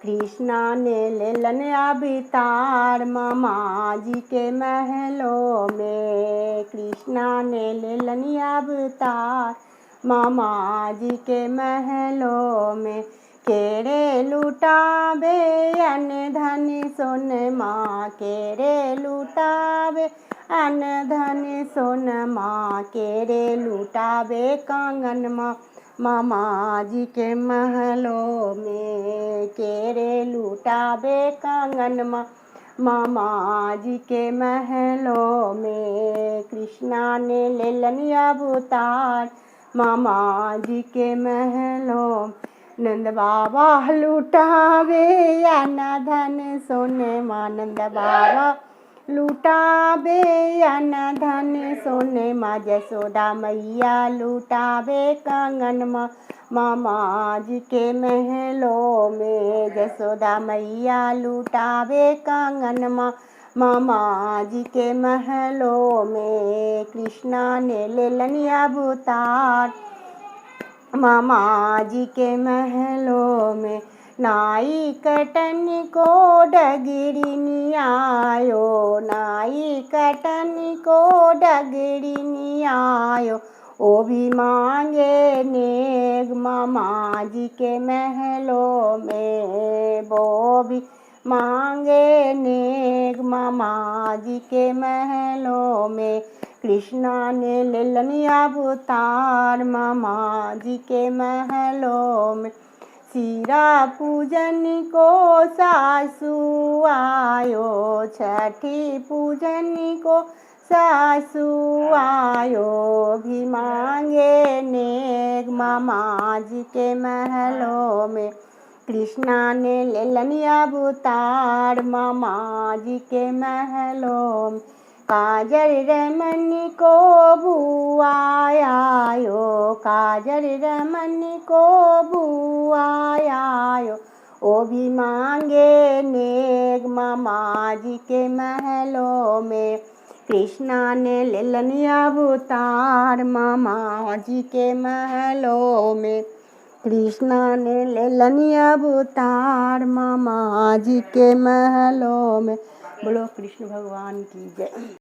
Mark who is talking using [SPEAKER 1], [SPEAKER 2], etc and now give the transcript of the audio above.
[SPEAKER 1] कृष्णा ने लेलन अवतार मामा जी के महलों में। कृष्णा ने लेलन अवतार मामा जी के महलों में। केरे लुटावे अन्न धन सोनमा, केरे लुटावे अन्न धन सोनमा, केरे लुटावे कंगन मामा जी के महलों में। केरे लुटावे कंगन मामा जी के महलों में। कृष्णा ने लेलन अवतार मामा जी के महलों। नंद बाबा लुटावे अन्न धन सोनमा, नंद बाबा लुटावे अन्न धन सोनमा। जसोदा मैया लुटावे कंगन मामा जी के महलों में। जसोदा मैया लुटावे कंगन मामा जी के महलों में। कृष्णा ने लेलन अवतार मामा जी के महलों में। नाई कटन को डगरी आयो, नाई कटन को डगरी आयो। ओ भी मांगे नेग मामा जी के महलों में। वो भी मांगे नेग मामा जी के महलों में। कृष्णा ने लेलन अवतार मामा जी के महलों में। सीरा पूजन को सासू आयो, छठी पूजन को सासू आयो। भी मांगे नेग मामा जी के महलों में। कृष्णा ने लेलन अवतार मामा जी के महलों में। काजर रमन को बुआ आयो, काजर रमन को बुआ आयो। ओ भी मांगे नेग मामा जी के महलों में। कृष्णा ने लेलन अवतार मामा जी के महलों में। कृष्णा ने लेलन अवतार मामा जी के महलों में। बोलो कृष्ण भगवान की जय।